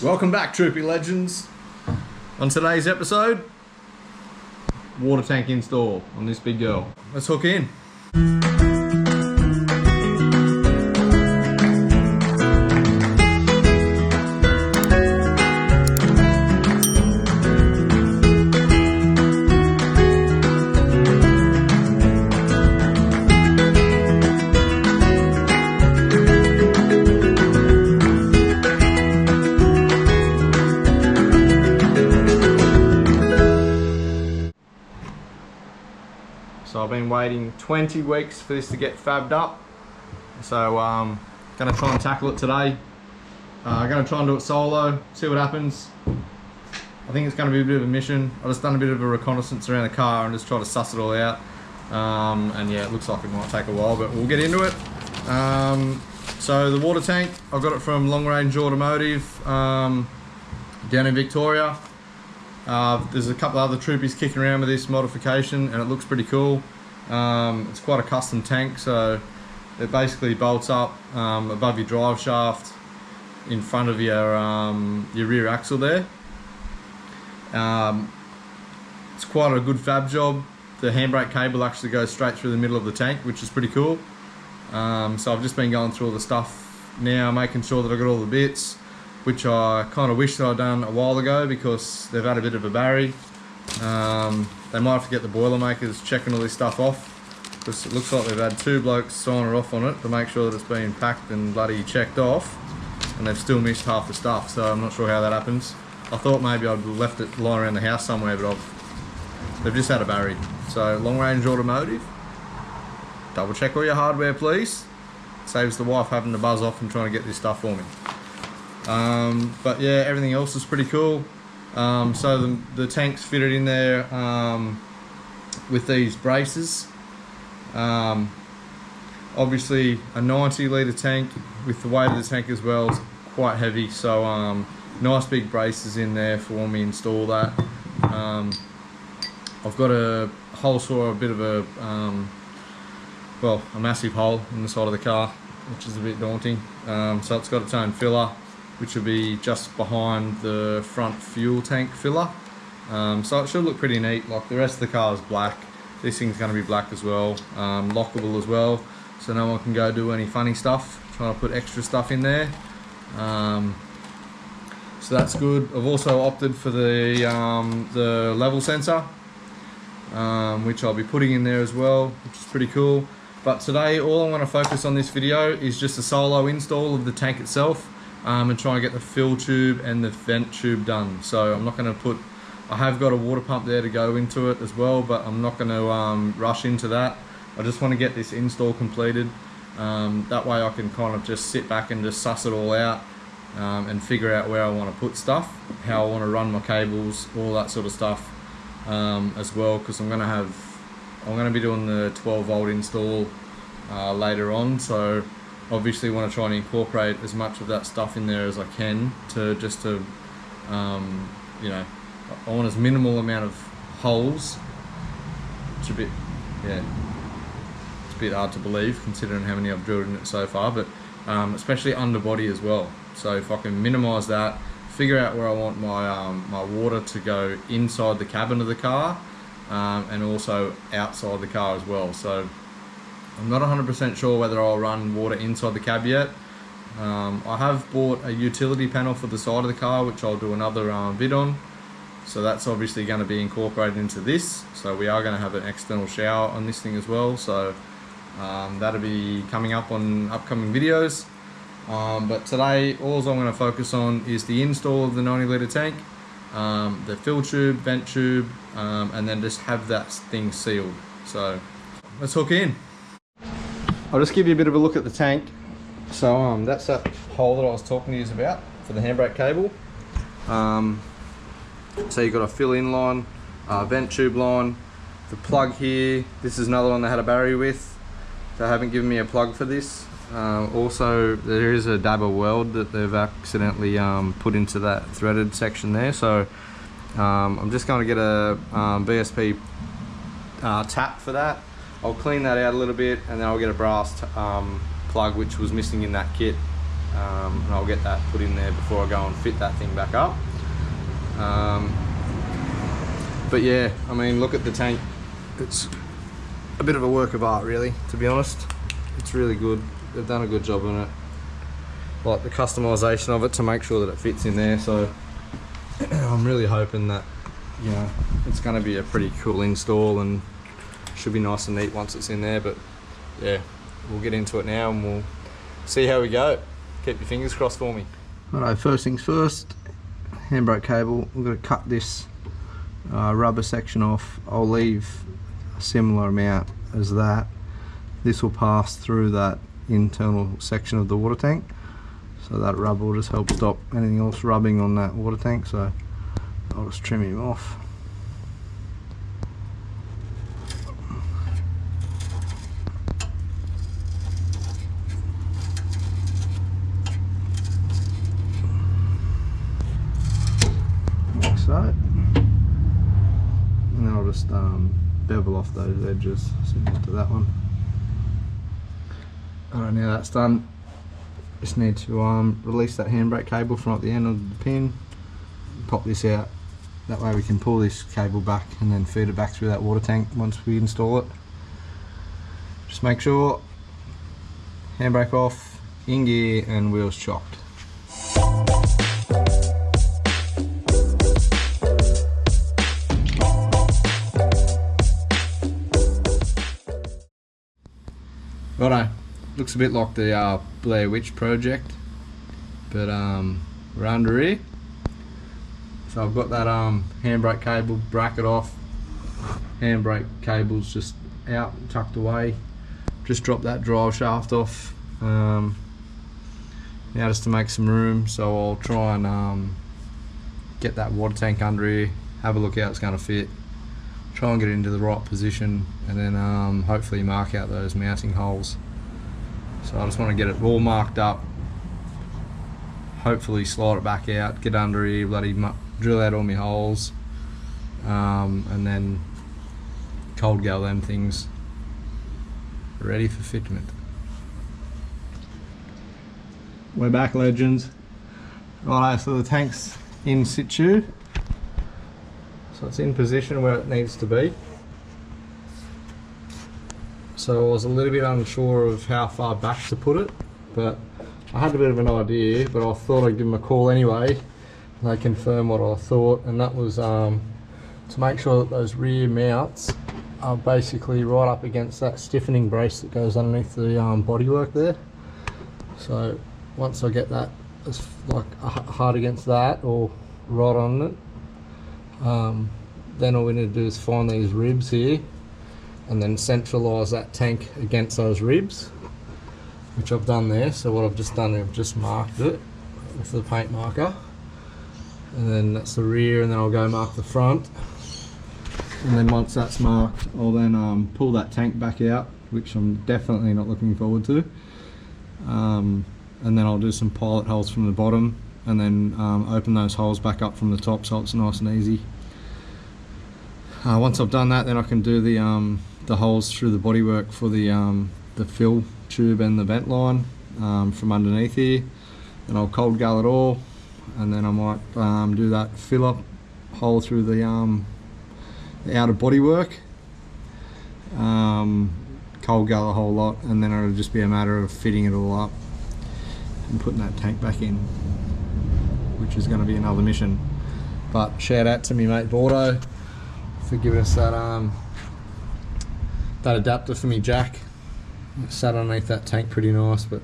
Welcome back, Troopy Legends. On today's episode, water tank install on this big girl. Let's hook in. So I've been waiting 20 weeks for this to get fabbed up. So I'm gonna try and tackle it today. I'm gonna try and do it solo, see what happens. I think it's gonna be a bit of a mission. I've just done a bit of a reconnaissance around the car and just try to suss it all out. And yeah, it looks like it might take a while, but we'll get into it. So the water tank, I got it from Long Range Automotive down in Victoria. There's a couple other Troopies kicking around with this modification and it looks pretty cool. It's quite a custom tank, so it basically bolts up above your drive shaft in front of your rear axle there. It's quite a good fab job. The handbrake cable actually goes straight through the middle of the tank, which is pretty cool. So I've just been going through all the stuff now, making sure that I got all the bits, which I kind of wish that I'd done a while ago because they've had a bit of a barry. They might have to get the Boilermakers checking all this stuff off because it looks like they've had two blokes sign it off on it to make sure that it's been packed and bloody checked off, and they've still missed half the stuff, so I'm not sure how that happens. I thought maybe I'd left it lying around the house somewhere, but they've just had a barry. So Long Range Automotive, double check all your hardware please. Saves the wife having to buzz off and trying to get this stuff for me. But yeah, everything else is pretty cool. So the tank's fitted in there with these braces. Obviously a 90 litre tank with the weight of the tank as well is quite heavy, so nice big braces in there for when we install that. I've got a hole saw, a bit of a massive hole in the side of the car, which is a bit daunting. So it's got its own filler, which will be just behind the front fuel tank filler. So it should look pretty neat. Like the rest of the car is black. This thing's going to be black as well, lockable as well, so no one can go do any funny stuff, trying to put extra stuff in there. So that's good. I've also opted for the level sensor, which I'll be putting in there as well, which is pretty cool. But today all I want to focus on this video is just a solo install of the tank itself. And try and get the fill tube and the vent tube done. So I'm not going to put, I have got a water pump there to go into it as well, but I'm not going to rush into that. I just want to get this install completed. That way I can kind of just sit back and just suss it all out and figure out where I want to put stuff, how I want to run my cables, all that sort of stuff as well, because I'm going to be doing the 12 volt install later on. So obviously want to try and incorporate as much of that stuff in there as I can to you know, I want as minimal amount of holes. It's a bit, yeah, it's a bit hard to believe considering how many I've drilled in it so far, but especially underbody as well. So if I can minimize that, figure out where I want my my water to go inside the cabin of the car and also outside the car as well. So I'm not 100% sure whether I'll run water inside the cab yet. I have bought a utility panel for the side of the car, which I'll do another vid on. So that's obviously going to be incorporated into this. So we are going to have an external shower on this thing as well. So that'll be coming up on upcoming videos. But today, all I'm going to focus on is the install of the 90 litre tank, the fill tube, vent tube, and then just have that thing sealed. So let's hook in. I'll just give you a bit of a look at the tank. So that's that hole that I was talking to you about for the handbrake cable. So you've got a fill in line, vent tube line, the plug here. This is another one they had a barrier with. They haven't given me a plug for this. Also there is a dabber weld that they've accidentally put into that threaded section there. So I'm just going to get a VSP tap for that. I'll clean that out a little bit and then I'll get a brass plug which was missing in that kit. and I'll get that put in there before I go and fit that thing back up. But yeah, I mean, look at the tank. It's a bit of a work of art, really, to be honest. It's really good. They've done a good job on it. Like the customization of it to make sure that it fits in there. So I'm really hoping that, you know, it's going to be a pretty cool install and should be nice and neat once it's in there. But yeah, we'll get into it now and we'll see how we go. Keep your fingers crossed for me. Righto, first things first, handbrake cable. We're going to cut this rubber section off. I'll leave a similar amount as that. This will pass through that internal section of the water tank, so that rubber will just help stop anything else rubbing on that water tank. So I'll just trim him off. Like so. And then I'll just bevel off those edges similar to that one. Alright, now that's done, just need to release that handbrake cable from up the end of the pin, pop this out, that way we can pull this cable back and then feed it back through that water tank once we install it. Just make sure handbrake off, in gear and wheels chocked. Righto. Looks a bit like the Blair Witch Project, but we're under here. So I've got that handbrake cable bracket off, handbrake cable's just out, tucked away. Just dropped that drive shaft off now just to make some room, so I'll try and get that water tank under here, have a look how it's going to fit, try and get it into the right position, and then hopefully mark out those mounting holes. So I just want to get it all marked up, hopefully slide it back out, get under here, bloody drill out all my holes, and then cold gal them things ready for fitment. We're back, legends. Righto, so the tank's in situ, so it's in position where it needs to be. So I was a little bit unsure of how far back to put it, but I had a bit of an idea, but I thought I'd give them a call anyway, and they confirmed what I thought, and that was to make sure that those rear mounts are basically right up against that stiffening brace that goes underneath the bodywork there. So once I get that as like hard against that or right on it, then all we need to do is find these ribs here and then centralise that tank against those ribs, which I've done there. So what I've just done is I've just marked it with the paint marker, and then that's the rear, and then I'll go mark the front, and then once that's marked I'll then pull that tank back out, which I'm definitely not looking forward to, and then I'll do some pilot holes from the bottom, and then open those holes back up from the top so it's nice and easy. Once I've done that, then I can do the holes through the bodywork for the fill tube and the vent line from underneath here. Then I'll cold gull it all, and then I might do that fill up hole through the outer bodywork, cold gull a whole lot, and then it'll just be a matter of fitting it all up and putting that tank back in, which is going to be another mission. But shout out to me mate Bordeaux for giving us that that adapter for me jack. It sat underneath that tank pretty nice, but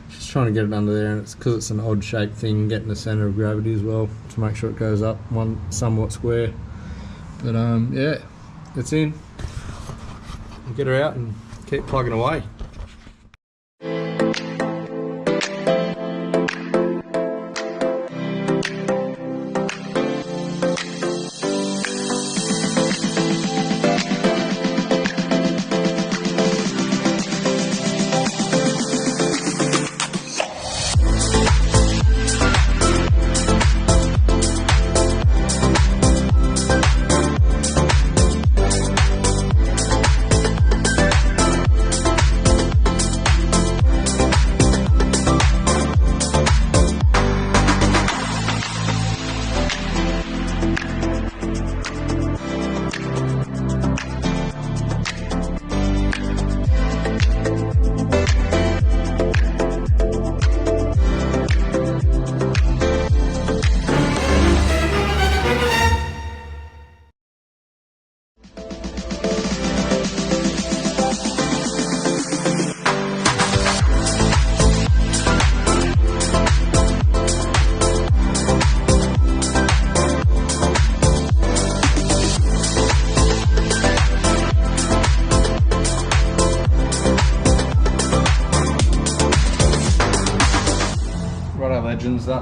just trying to get it under there, and it's because it's an odd shaped thing, getting the centre of gravity as well to make sure it goes up one somewhat square. But yeah, it's in. I'll get her out and keep plugging away.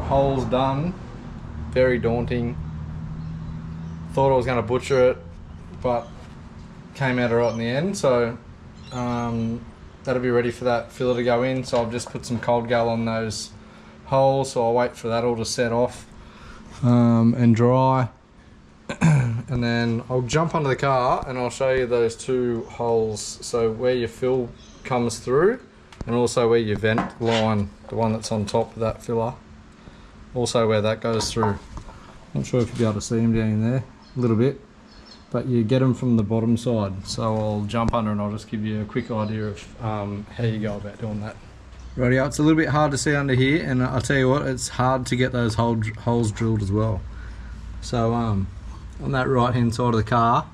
holes done. Very daunting. Thought I was going to butcher it, but came out alright in the end. So that'll be ready for that filler to go in. So I've just put some cold gel on those holes, so I'll wait for that all to set off and dry. And then I'll jump under the car and I'll show you those two holes. So where your fill comes through, and also where your vent line, the one that's on top of that filler, also where that goes through. Not sure if you'll be able to see them down in there a little bit, but you get them from the bottom side. So I'll jump under and I'll just give you a quick idea of how you go about doing that. Rightio, it's a little bit hard to see under here, and I'll tell you what, it's hard to get those holes drilled as well. So on that right hand side of the car,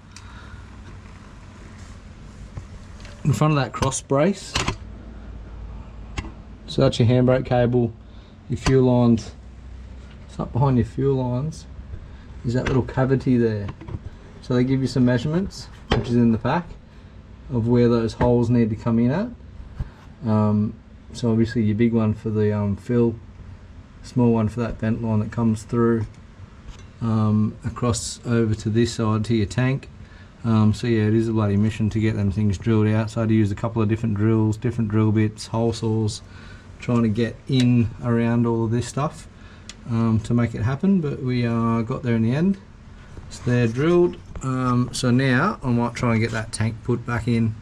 in front of that cross brace, so that's your handbrake cable, your fuel lines. It's up behind your fuel lines is that little cavity there. So they give you some measurements, which is in the pack, of where those holes need to come in at. So obviously your big one for the fill, small one for that vent line that comes through across over to this side to your tank. So yeah, it is a bloody mission to get them things drilled out. So I had to use a couple of different drills, different drill bits, hole saws, trying to get in around all of this stuff to make it happen, but we got there in the end. So they're drilled. So now I might try and get that tank put back in,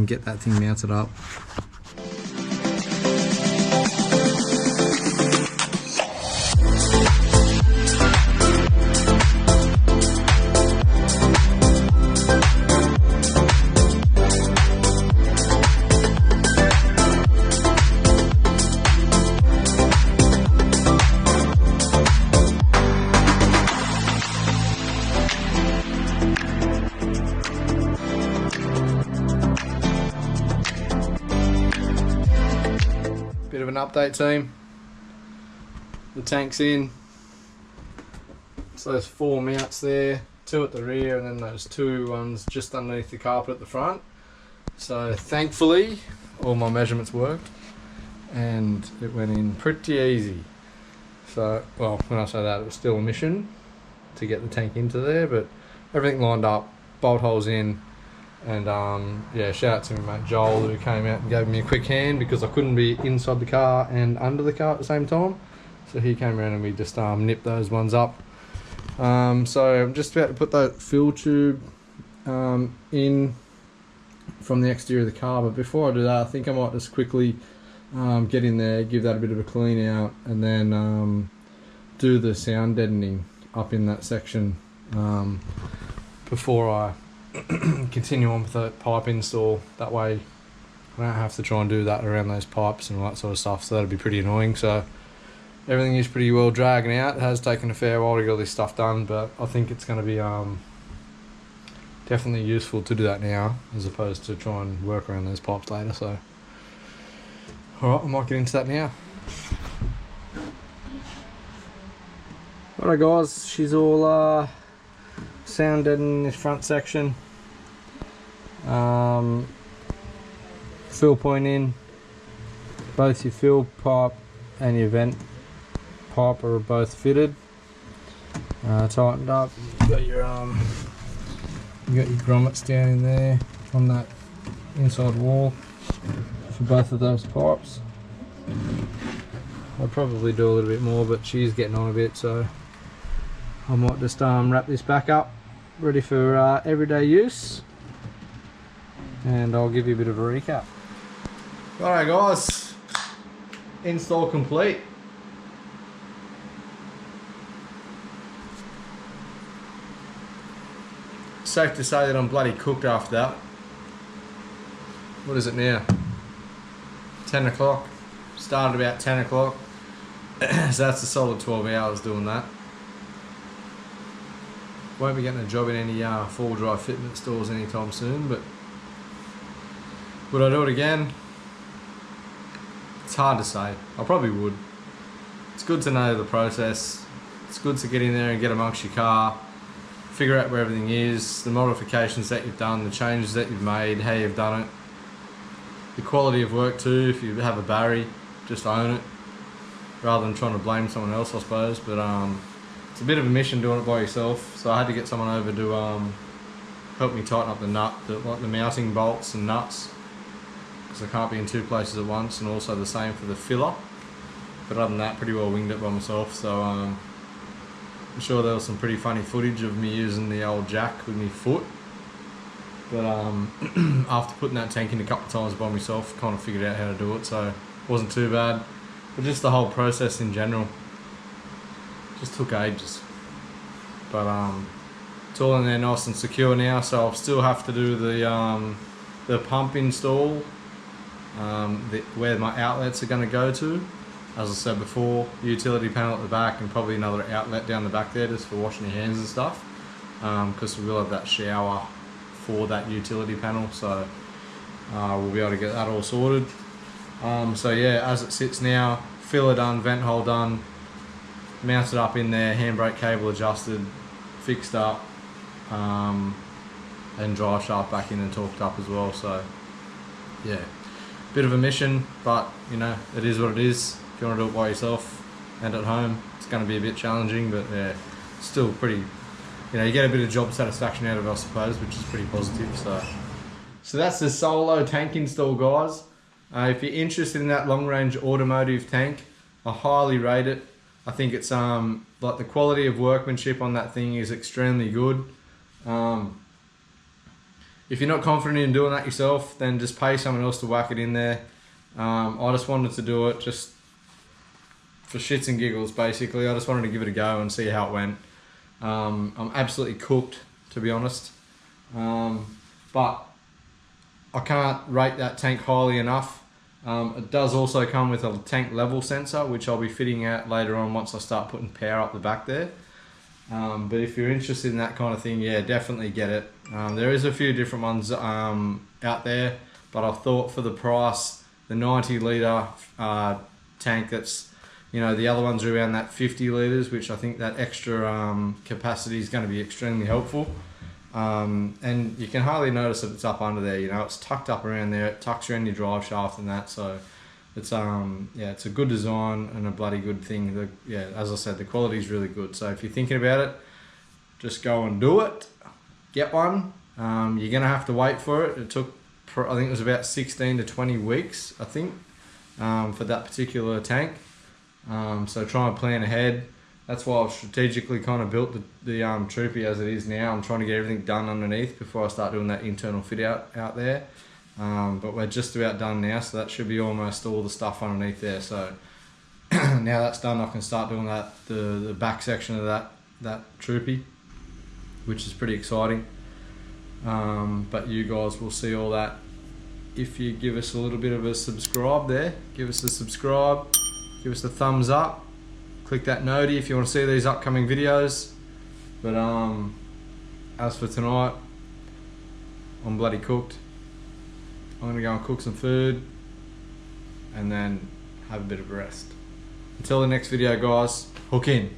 get that thing mounted up. Bit of an update, team. The tank's in. So there's 4 mounts there, 2 at the rear and then those 2 ones just underneath the carpet at the front. So thankfully all my measurements worked and it went in pretty easy. So, well, when I say that, it was still a mission to get the tank into there, but everything lined up, bolt holes in. And yeah, shout out to my mate Joel, who came out and gave me a quick hand because I couldn't be inside the car and under the car at the same time. So he came around and we just nipped those ones up. So I'm just about to put that fill tube in from the exterior of the car, but before I do that, I think I might just quickly get in there, give that a bit of a clean out, and then do the sound deadening up in that section before I continue on with the pipe install. That way I don't have to try and do that around those pipes and all that sort of stuff, so that'd be pretty annoying. So everything is pretty well dragging out. It has taken a fair while to get all this stuff done, but I think it's going to be definitely useful to do that now as opposed to try and work around those pipes later. So alright, I might get into that now. Alright guys, she's all sound deadened in this front section. Fill point in, both your fill pipe and your vent pipe are both fitted, tightened up. You got your grommets down in there on that inside wall for both of those pipes. I'll probably do a little bit more, but she's getting on a bit, so I might just wrap this back up, ready for everyday use, and I'll give you a bit of a recap. Alright guys, install complete. Safe to say that I'm bloody cooked after that. What is it now? 10 o'clock. Started about 10 o'clock. So that's a solid 12 hours doing that. Won't be getting a job in any full dry fitment stores anytime soon, but would I do it again? It's hard to say. I probably would. It's good to know the process. It's good to get in there and get amongst your car, figure out where everything is, the modifications that you've done, the changes that you've made, how you've done it, the quality of work too. If you have a Barry, just own it. rather than trying to blame someone else, I suppose. But it's a bit of a mission doing it by yourself, so I had to get someone over to help me tighten up the mounting bolts and nuts, because I can't be in two places at once, and also the same for the filler. But other than that, pretty well winged it by myself. So I'm sure there was some pretty funny footage of me using the old jack with my foot. But after putting that tank in a couple of times by myself, kind of figured out how to do it, so it wasn't too bad. But just the whole process in general just took ages. But it's all in there nice and secure now, so I'll still have to do the pump install, where my outlets are going to go to. As I said before, utility panel at the back and probably another outlet down the back there just for washing your hands and stuff, because we will have that shower for that utility panel, so we'll be able to get that all sorted. So yeah, as it sits now, filler done, vent hole done, mounted up in there, handbrake cable adjusted, fixed up, and drive shaft back in and torqued up as well. So yeah, bit of a mission, but you know, it is what it is. If you want to do it by yourself and at home, it's going to be a bit challenging, but yeah, still pretty, you know, you get a bit of job satisfaction out of it, I suppose, which is pretty positive. So that's the solo tank install, guys. If you're interested in that long range automotive tank, I highly rate it. I think it's like the quality of workmanship on that thing is extremely good. If you're not confident in doing that yourself, then just pay someone else to whack it in there. I just wanted to do it just for shits and giggles, basically. I just wanted to give it a go and see how it went. I'm absolutely cooked, to be honest. But I can't rate that tank highly enough. It does also come with a tank level sensor, which I'll be fitting out later on once I start putting power up the back there. But if you're interested in that kind of thing, yeah, definitely get it. There is a few different ones out there, but I thought for the price, the 90 litre tank, that's, you know, the other ones are around that 50 litres, which I think that extra capacity is going to be extremely helpful. And you can hardly notice that it's up under there, you know, it's tucked up around there, it tucks around your drive shaft and that, so it's yeah, it's a good design and a bloody good thing. Yeah, as I said, the quality is really good, so if you're thinking about it, just go and do it, get one. You're gonna have to wait for it. It took, I think it was about 16 to 20 weeks, I think, for that particular tank. So try and plan ahead. That's why I've strategically kind of built the Troopy as it is now. I'm trying to get everything done underneath before I start doing that internal fit out there. But we're just about done now, so that should be almost all the stuff underneath there. So now that's done, I can start doing the back section of that Troopy, which is pretty exciting. But you guys will see all that if you give us a little bit of a subscribe there. Give us a subscribe, give us a thumbs up. Click that noti if you want to see these upcoming videos. But as for tonight, I'm bloody cooked. I'm gonna go and cook some food and then have a bit of a rest. Until the next video, guys, hook in.